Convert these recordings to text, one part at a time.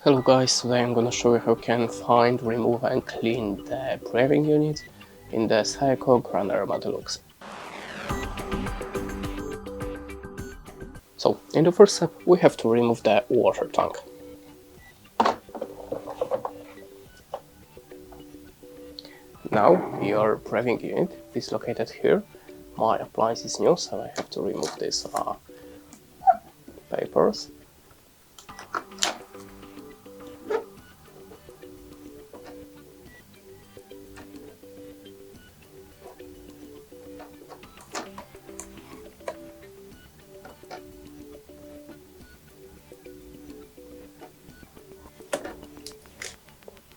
Hello guys, today I'm gonna show you how you can find, remove and clean the brewing unit in the Saeco Xelsis Deluxe. So, in the first step, we have to remove the water tank. Now, your brewing unit is located here. My appliance is new, so I have to remove these papers.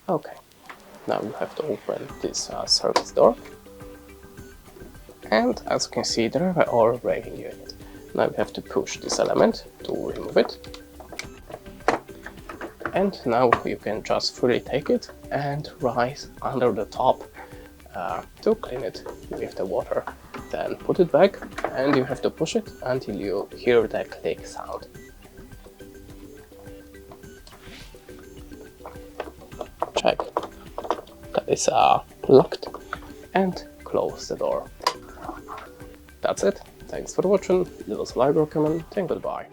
Okay, now you have to open this service door, and as you can see, there are our brewing unit. Now you have to push this element to remove it, and now you can just fully take it and rise under the top to clean it with the water. Then put it back, and you have to push it until you hear the click sound. Check that is locked, and close the door. That's it. Thanks for watching. Leave us a like or comment, and goodbye.